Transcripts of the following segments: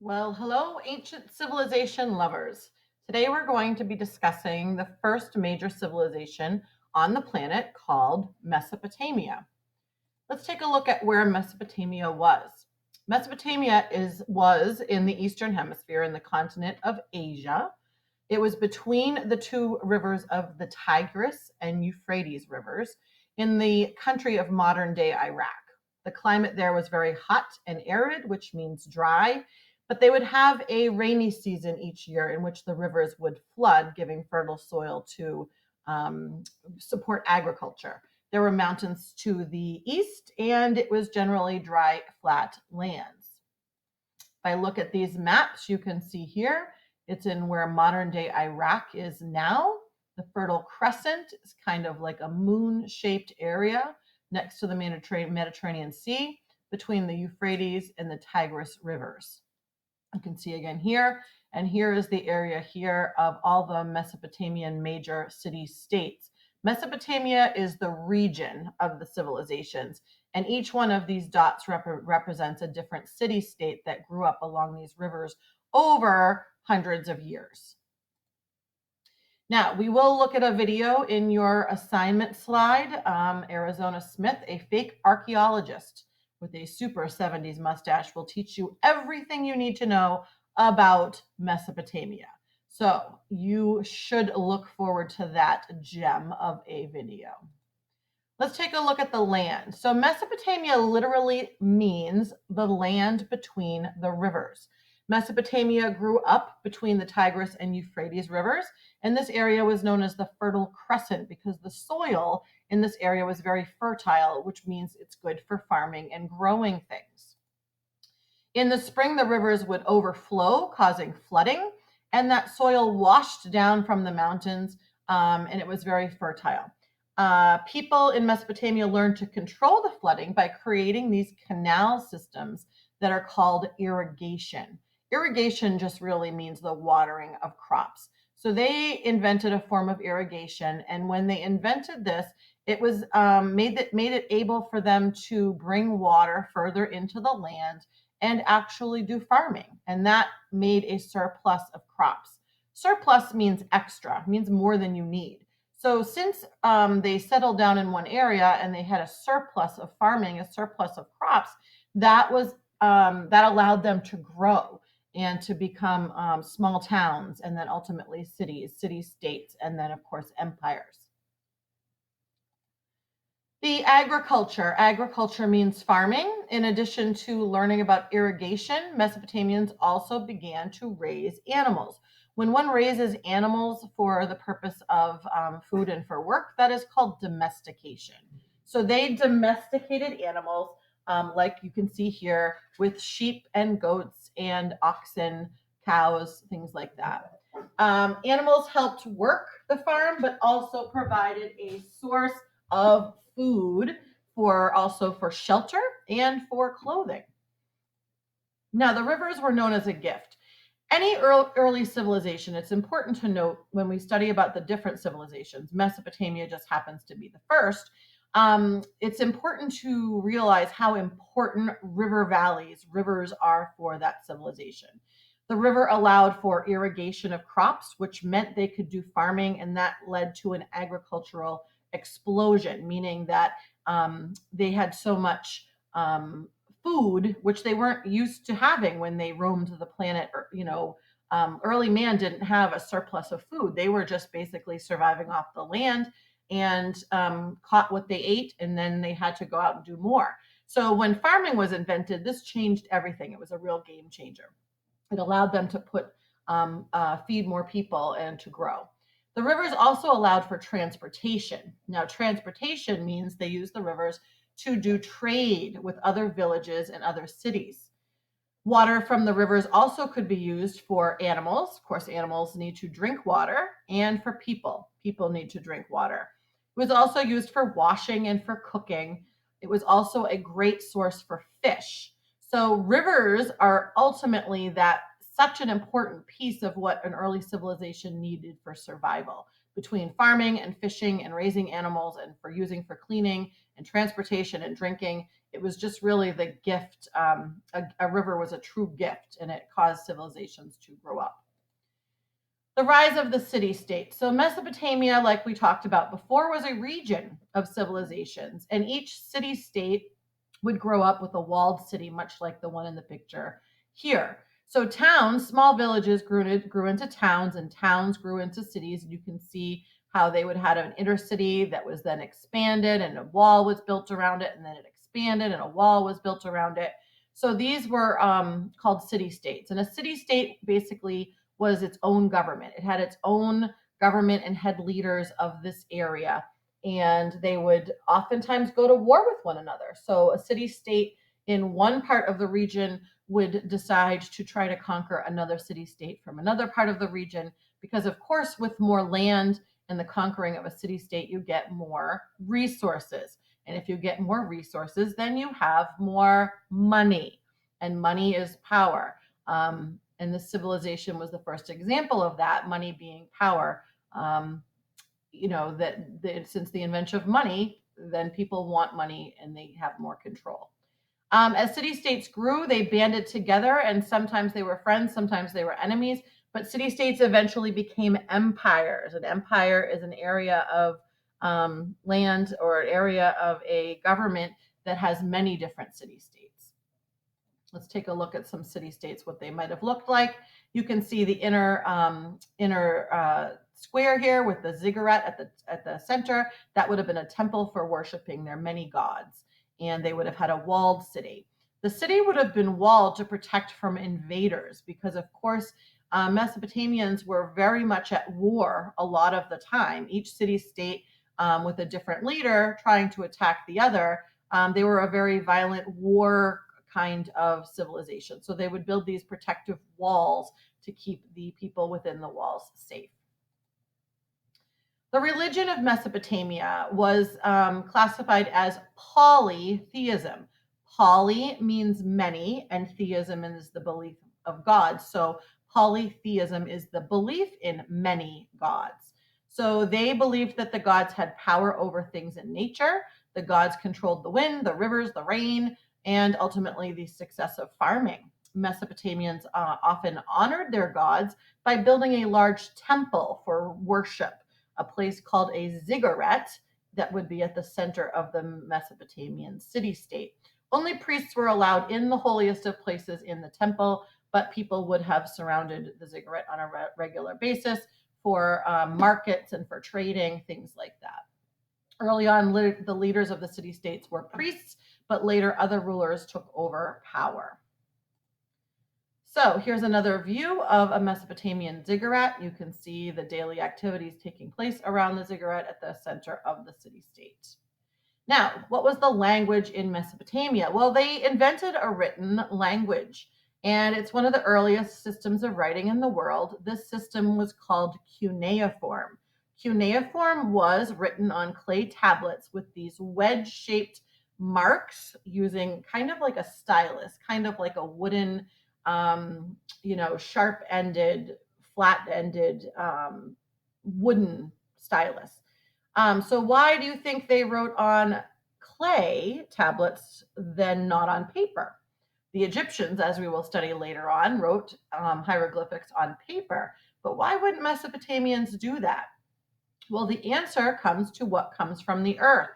Well, hello, ancient civilization lovers. Today we're going to be discussing the first major civilization on the planet called Mesopotamia. Let's take a look at where Mesopotamia was. Mesopotamia was in the Eastern Hemisphere in the continent of Asia. It was between the two rivers of the Tigris and Euphrates rivers in the country of modern day Iraq. The climate there was very hot and arid, which means dry, but they would have a rainy season each year in which the rivers would flood, giving fertile soil to support agriculture. There were mountains to the east, and it was generally dry, flat lands. If I look at these maps, you can see here it's in where modern day Iraq is now. The Fertile Crescent is kind of like a moon shaped area next to the Mediterranean Sea between the Euphrates and the Tigris rivers. You can see again here, and here is the area here of all the Mesopotamian major city-states. Mesopotamia is the region of the civilizations, and each one of these dots represents a different city-state that grew up along these rivers over hundreds of years. Now, we will look at a video in your assignment slide. Arizona Smith, a fake archaeologist with a super 70s mustache, will teach you everything you need to know about Mesopotamia. So you should look forward to that gem of a video. Let's take a look at the land. So Mesopotamia literally means the land between the rivers. Mesopotamia grew up between the Tigris and Euphrates rivers, and this area was known as the Fertile Crescent because the soil in this area was very fertile, which means it's good for farming and growing things. In the spring, the rivers would overflow, causing flooding, and that soil washed down from the mountains, and it was very fertile. People in Mesopotamia learned to control the flooding by creating these canal systems that are called irrigation. Irrigation just really means the watering of crops. So they invented a form of irrigation, and when they invented this, it was made it able for them to bring water further into the land and actually do farming, and that made a surplus of crops. Surplus means extra, means more than you need. So since they settled down in one area and they had a surplus of farming, a surplus of crops, that allowed them to grow and to become small towns, and then ultimately cities, city-states, and then of course empires. The agriculture means farming. In addition to learning about irrigation, Mesopotamians also began to raise animals. When one raises animals for the purpose of food and for work, that is called domestication. So they domesticated animals, like you can see here, with sheep and goats and oxen, cows, things like that. Animals helped work the farm, but also provided a source of food for shelter and for clothing. Now, the rivers were known as a gift. Any early civilization, it's important to note when we study about the different civilizations, Mesopotamia just happens to be the first. It's important to realize how important rivers are for that civilization. The river allowed for irrigation of crops, which meant they could do farming, and that led to an agricultural explosion, meaning that they had so much food, which they weren't used to having when they roamed the planet. Early man didn't have a surplus of food. They were just basically surviving off the land and caught what they ate, and then they had to go out and do more. So when farming was invented, this changed everything. It was a real game changer. It allowed them to feed more people and to grow. The rivers also allowed for transportation. Now, transportation means they used the rivers to do trade with other villages and other cities. Water from the rivers also could be used for animals. Of course, animals need to drink water, and for people. People need to drink water. It was also used for washing and for cooking. It was also a great source for fish. So rivers are ultimately such an important piece of what an early civilization needed for survival, between farming and fishing and raising animals and for using for cleaning and transportation and drinking. It was just really the gift. A river was a true gift, and it caused civilizations to grow up. The rise of the city-state. So Mesopotamia, like we talked about before, was a region of civilizations, and each city-state would grow up with a walled city, much like the one in the picture here. So towns, small villages grew into towns, and towns grew into cities. You can see how they would have an inner city that was then expanded, and a wall was built around it, and then it expanded, and a wall was built around it. So these were called city-states, and a city-state basically was its own government. It had its own government and had leaders of this area, and they would oftentimes go to war with one another. So a city-state in one part of the region would decide to try to conquer another city-state from another part of the region, because of course with more land and the conquering of a city-state, you get more resources. And if you get more resources, then you have more money, and money is power. And this civilization was the first example of that, money being power. That since the invention of money, then people want money and they have more control. As city-states grew, they banded together, and sometimes they were friends, sometimes they were enemies, but city-states eventually became empires. An empire is an area of land or an area of a government that has many different city-states. Let's take a look at some city-states, what they might have looked like. You can see the inner square here with the ziggurat at the center. That would have been a temple for worshiping their many gods, and they would have had a walled city. The city would have been walled to protect from invaders, because of course Mesopotamians were very much at war a lot of the time. Each city-state with a different leader trying to attack the other. They were a very violent war kind of civilization. So they would build these protective walls to keep the people within the walls safe. The religion of Mesopotamia was classified as polytheism. Poly means many, and theism is the belief of God. So polytheism is the belief in many gods. So they believed that the gods had power over things in nature. The gods controlled the wind, the rivers, the rain, and ultimately the success of farming. Mesopotamians often honored their gods by building a large temple for worship, a place called a ziggurat that would be at the center of the Mesopotamian city-state. Only priests were allowed in the holiest of places in the temple, but people would have surrounded the ziggurat on a regular basis for markets and for trading, things like that. Early on, the leaders of the city-states were priests, but later other rulers took over power. So here's another view of a Mesopotamian ziggurat. You can see the daily activities taking place around the ziggurat at the center of the city-state. Now, what was the language in Mesopotamia? Well, they invented a written language, and it's one of the earliest systems of writing in the world. This system was called cuneiform. Cuneiform was written on clay tablets with these wedge-shaped marks using kind of like a stylus, kind of like a wooden sharp-ended, flat-ended wooden stylus. So why do you think they wrote on clay tablets than not on paper? The Egyptians, as we will study later on, wrote hieroglyphics on paper. But why wouldn't Mesopotamians do that? Well, the answer comes to what comes from the earth.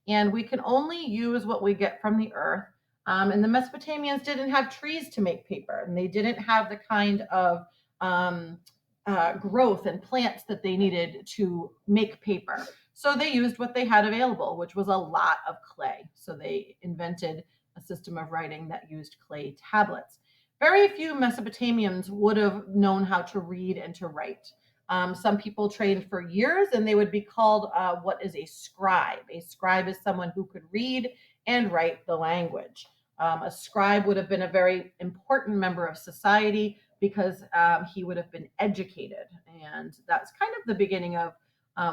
And we can only use what we get from the earth. And the Mesopotamians didn't have trees to make paper, and they didn't have the kind of growth and plants that they needed to make paper. So they used what they had available, which was a lot of clay. So they invented a system of writing that used clay tablets. Very few Mesopotamians would have known how to read and to write. Some people trained for years, and they would be called what is a scribe. A scribe is someone who could read and write the language. A scribe would have been a very important member of society because he would have been educated. And that's kind of the beginning of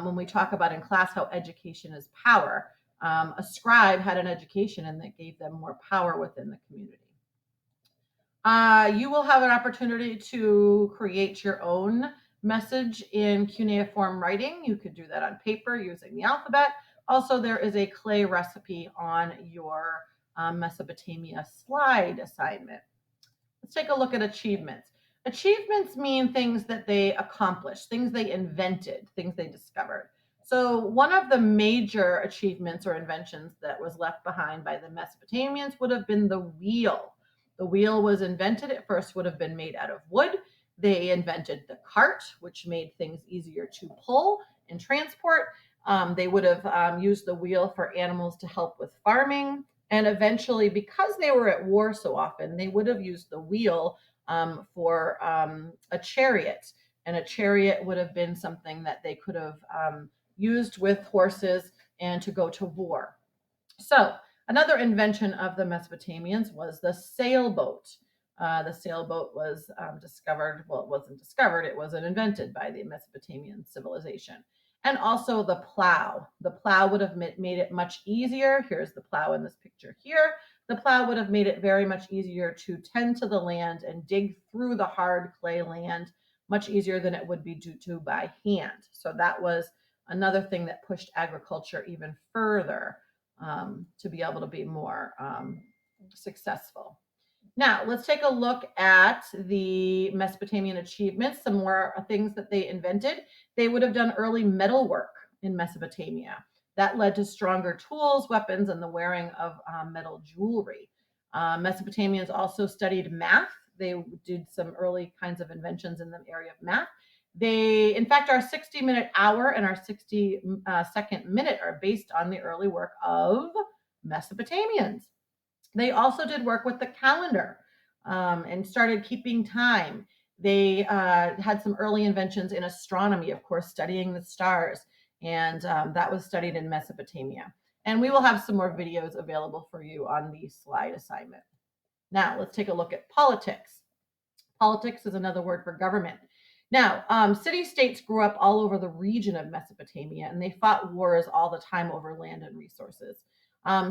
when we talk about in class how education is power. A scribe had an education, and that gave them more power within the community. You will have an opportunity to create your own message in cuneiform writing. You could do that on paper using the alphabet. Also, there is a clay recipe on your Mesopotamia slide assignment. Let's take a look at achievements. Achievements mean things that they accomplished, things they invented, things they discovered. So one of the major achievements or inventions that was left behind by the Mesopotamians would have been the wheel. The wheel was invented, at first would have been made out of wood. They invented the cart, which made things easier to pull and transport. They would have used the wheel for animals to help with farming. And eventually, because they were at war so often, they would have used the wheel for a chariot. And a chariot would have been something that they could have used with horses and to go to war. So, another invention of the Mesopotamians was the sailboat. The sailboat was discovered, well, it wasn't discovered, it was invented by the Mesopotamian civilization. And also the plow. The plow would have made it much easier. Here's the plow in this picture here. The plow would have made it very much easier to tend to the land and dig through the hard clay land, much easier than it would be due to by hand. So that was another thing that pushed agriculture even further to be able to be more successful. Now, let's take a look at the Mesopotamian achievements, some more things that they invented. They would have done early metal work in Mesopotamia. That led to stronger tools, weapons, and the wearing of metal jewelry. Mesopotamians also studied math. They did some early kinds of inventions in the area of math. They, in fact, our 60-minute hour and our 60-second minute are based on the early work of Mesopotamians. They also did work with the calendar and started keeping time. They had some early inventions in astronomy, of course, studying the stars, and that was studied in Mesopotamia. And we will have some more videos available for you on the slide assignment. Now, let's take a look at politics. Politics is another word for government. Now, city-states grew up all over the region of Mesopotamia, and they fought wars all the time over land and resources.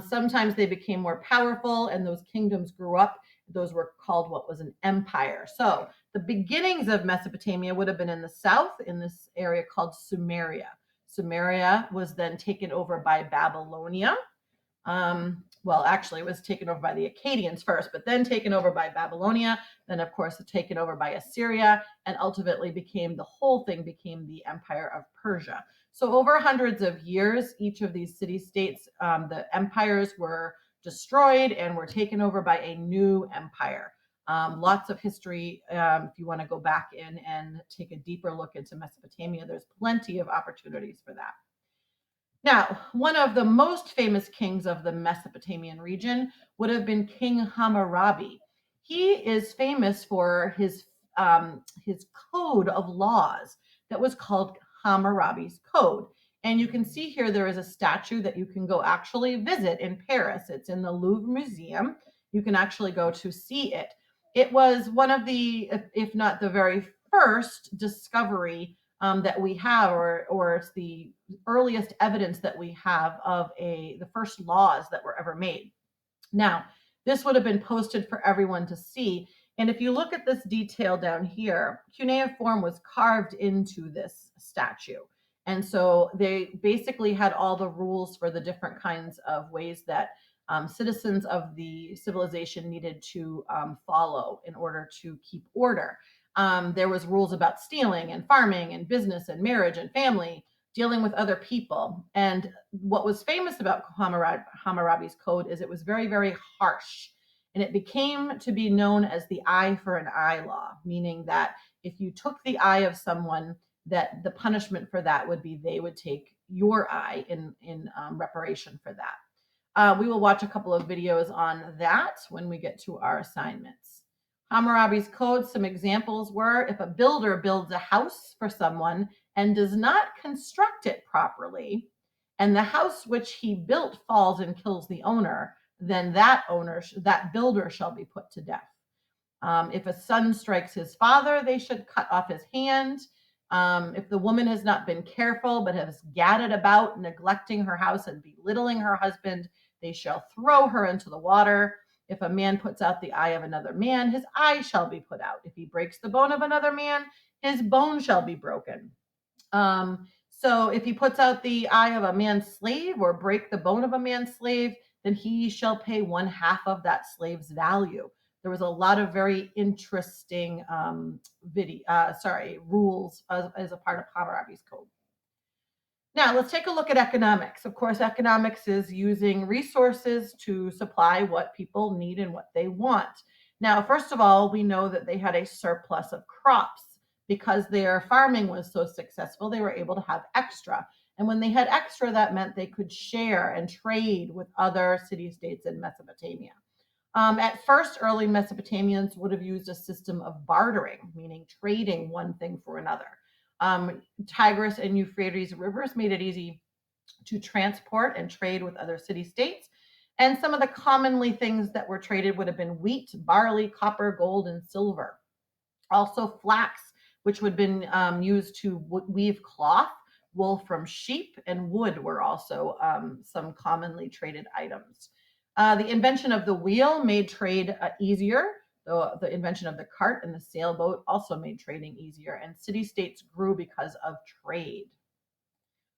Sometimes they became more powerful, and those kingdoms grew up. Those were called what was an empire. So the beginnings of Mesopotamia would have been in the south, in this area called Sumeria. Sumeria was then taken over by Babylonia. Well, actually, it was taken over by the Akkadians first, but then taken over by Babylonia, then, of course, taken over by Assyria, and ultimately the whole thing became the Empire of Persia. So over hundreds of years, each of these city-states, the empires were destroyed and were taken over by a new empire. Lots of history, if you want to go back in and take a deeper look into Mesopotamia, there's plenty of opportunities for that. Now, one of the most famous kings of the Mesopotamian region would have been King Hammurabi. He is famous for his code of laws that was called Hammurabi's Code. And you can see here there is a statue that you can go actually visit in Paris. It's in the Louvre Museum. You can actually go to see it. It was one of the, if not the very first discovery that we have, or it's the earliest evidence that we have of the first laws that were ever made. Now, this would have been posted for everyone to see. And if you look at this detail down here, cuneiform was carved into this statue. And so they basically had all the rules for the different kinds of ways that citizens of the civilization needed to follow in order to keep order. There was rules about stealing and farming and business and marriage and family, dealing with other people. And what was famous about Hammurabi's code is it was very, very harsh. And it became to be known as the eye for an eye law, meaning that if you took the eye of someone, that the punishment for that would be they would take your eye in reparation for that. We will watch a couple of videos on that when we get to our assignments. Hammurabi's code, some examples were if a builder builds a house for someone and does not construct it properly, and the house which he built falls and kills the owner, then that builder shall be put to death. If a son strikes his father, they should cut off his hand. If the woman has not been careful but has gadded about, neglecting her house and belittling her husband, they shall throw her into the water. If a man puts out the eye of another man, his eye shall be put out. If he breaks the bone of another man, his bone shall be broken. So if he puts out the eye of a man's slave or break the bone of a man's slave, then he shall pay 1/2 of that slave's value. There was a lot of very interesting rules as a part of Hammurabi's code. Now, let's take a look at economics. Of course, economics is using resources to supply what people need and what they want. Now, first of all, we know that they had a surplus of crops. Because their farming was so successful, they were able to have extra. And when they had extra, that meant they could share and trade with other city-states in Mesopotamia. At first, early Mesopotamians would have used a system of bartering, meaning trading one thing for another. Tigris and Euphrates rivers made it easy to transport and trade with other city-states. And some of the commonly things that were traded would have been wheat, barley, copper, gold, and silver. Also flax, which would have been used to weave cloth, wool from sheep, and wood were also some commonly traded items. The invention of the wheel made trade easier. The invention of the cart and the sailboat also made trading easier, and city-states grew because of trade.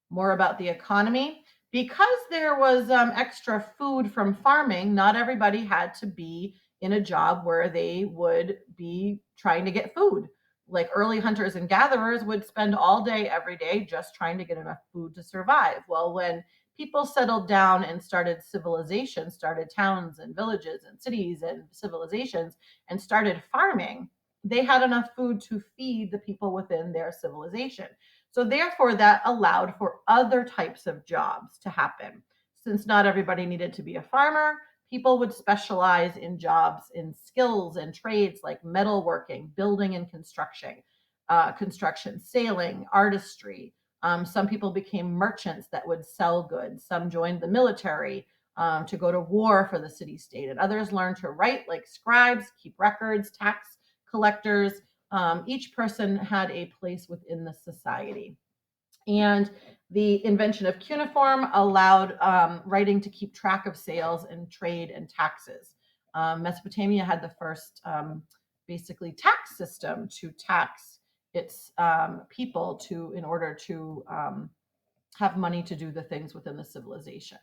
More about the economy. Because there was extra food from farming, not everybody had to be in a job where they would be trying to get food. Like early hunters and gatherers would spend all day, every day, just trying to get enough food to survive. Well, when people settled down and started civilization, started towns and villages and cities and civilizations, and started farming, they had enough food to feed the people within their civilization. So therefore, that allowed for other types of jobs to happen. Since not everybody needed to be a farmer, people would specialize in jobs in skills and trades like metalworking, building and construction, sailing, artistry. Some people became merchants that would sell goods. Some joined the military to go to war for the city-state, and others learned to write like scribes, keep records, tax collectors. Each person had a place within the society. And the invention of cuneiform allowed writing to keep track of sales and trade and taxes. Mesopotamia had the first basically tax system to tax its people in order to have money to do the things within the civilization.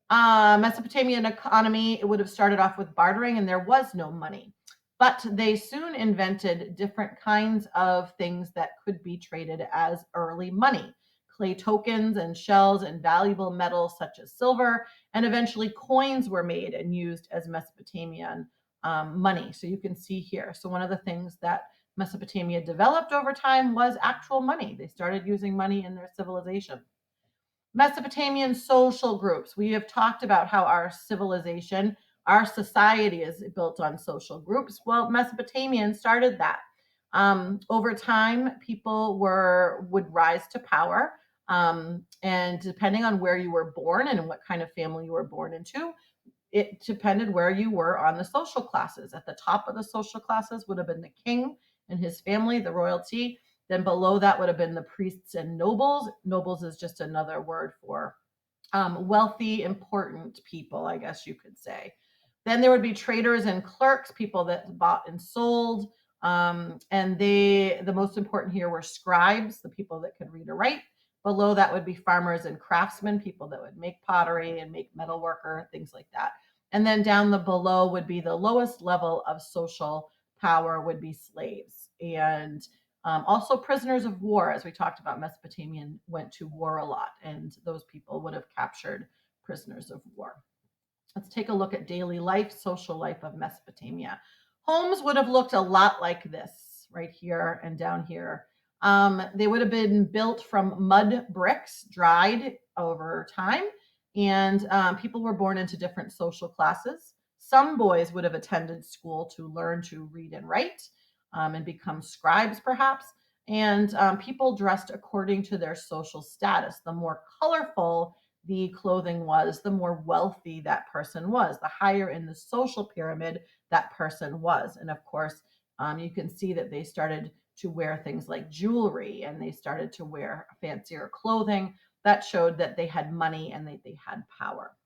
Mesopotamian economy, it would have started off with bartering, and there was no money. But they soon invented different kinds of things that could be traded as early money. Clay tokens and shells and valuable metals such as silver, and eventually coins were made and used as Mesopotamian money. So you can see here. So one of the things that Mesopotamia developed over time was actual money. They started using money in their civilization. Mesopotamian social groups. We have talked about how our civilization, our society is built on social groups. Well, Mesopotamians started that. Over time, people would rise to power. And depending on where you were born and what kind of family you were born into, it depended where you were on the social classes. At the top of the social classes would have been the king and his family, the royalty. Then below that would have been the priests and nobles. Nobles is just another word for wealthy, important people, I guess you could say. Then there would be traders and clerks, people that bought and sold. And the most important here were scribes, the people that could read or write. Below that would be farmers and craftsmen, people that would make pottery and make metalworker, things like that. And then down the below would be the lowest level of social power would be slaves. And also prisoners of war, as we talked about, Mesopotamian went to war a lot, and those people would have captured prisoners of war. Let's take a look at daily life, social life of Mesopotamia. Homes would have looked a lot like this, right here and down here. They would have been built from mud bricks, dried over time, and people were born into different social classes. Some boys would have attended school to learn to read and write and become scribes, perhaps. And people dressed according to their social status. The more colorful the clothing was, the more wealthy that person was. The higher in the social pyramid that person was. And of course, you can see that they started to wear things like jewelry, and they started to wear fancier clothing. That showed that they had money and they had power.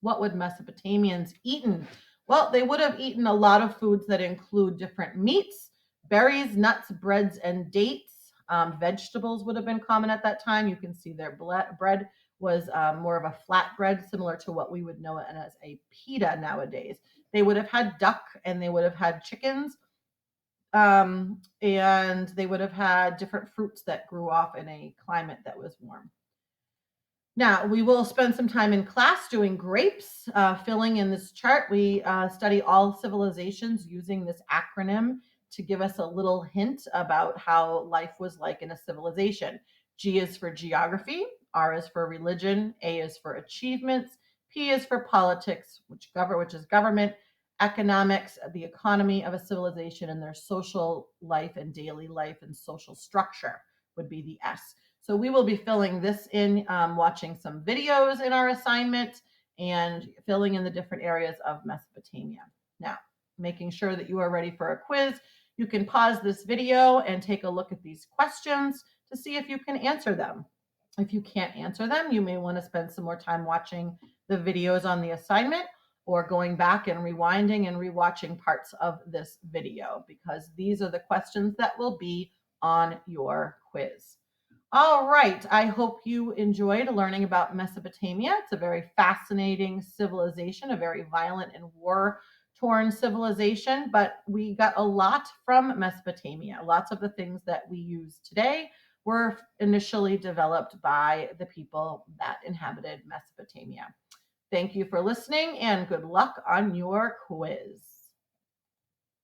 What would Mesopotamians eaten? Well, they would have eaten a lot of foods that include different meats, berries, nuts, breads, and dates. Vegetables would have been common at that time. You can see their bread was more of a flatbread, similar to what we would know as a pita nowadays. They would have had duck and they would have had chickens, and they would have had different fruits that grew off in a climate that was warm. Now, we will spend some time in class doing grapes, filling in this chart. We study all civilizations using this acronym to give us a little hint about how life was like in a civilization. G is for geography, R is for religion, A is for achievements, P is for politics, which is government, economics, the economy of a civilization, and their social life and daily life and social structure would be the S. So we will be filling this in, watching some videos in our assignment and filling in the different areas of Mesopotamia. Now, making sure that you are ready for a quiz, you can pause this video and take a look at these questions to see if you can answer them. If you can't answer them, you may want to spend some more time watching the videos on the assignment or going back and rewinding and rewatching parts of this video, because these are the questions that will be on your quiz. All right. I hope you enjoyed learning about Mesopotamia. It's a very fascinating civilization, a very violent and war-torn civilization, but we got a lot from Mesopotamia. Lots of the things that we use today were initially developed by the people that inhabited Mesopotamia. Thank you for listening and good luck on your quiz.